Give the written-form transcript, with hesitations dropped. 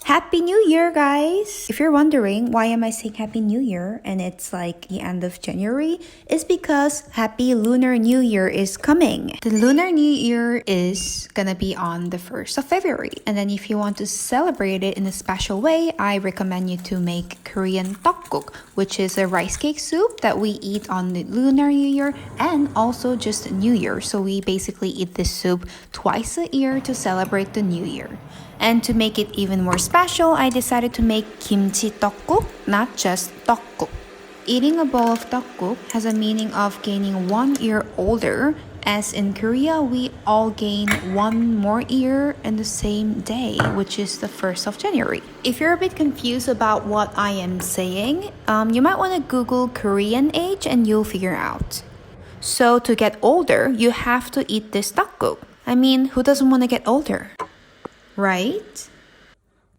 Happy New Year, guys! If you're wondering why am I saying Happy New Year and it's like the end of January, it's because Happy Lunar New Year is coming. The Lunar New Year is gonna be on the 1st of February. And then if you want to celebrate it in a special way, I recommend you to make Korean Tteokguk, which is a rice cake soup that we eat on the Lunar New Year and also just New Year. So we basically eat this soup twice a year to celebrate the New Year. And to make it even more special, I decided to make Kimchi Tteokguk, not just Tteokguk. Eating a bowl of Tteokguk has a meaning of gaining 1 year older, as in Korea, we all gain 1 more year in the same day, which is the 1st of January. If you're a bit confused about what I am saying, you might want to Google Korean age and you'll figure out. So to get older, you have to eat this Tteokguk. I mean, who doesn't want to get older? Right?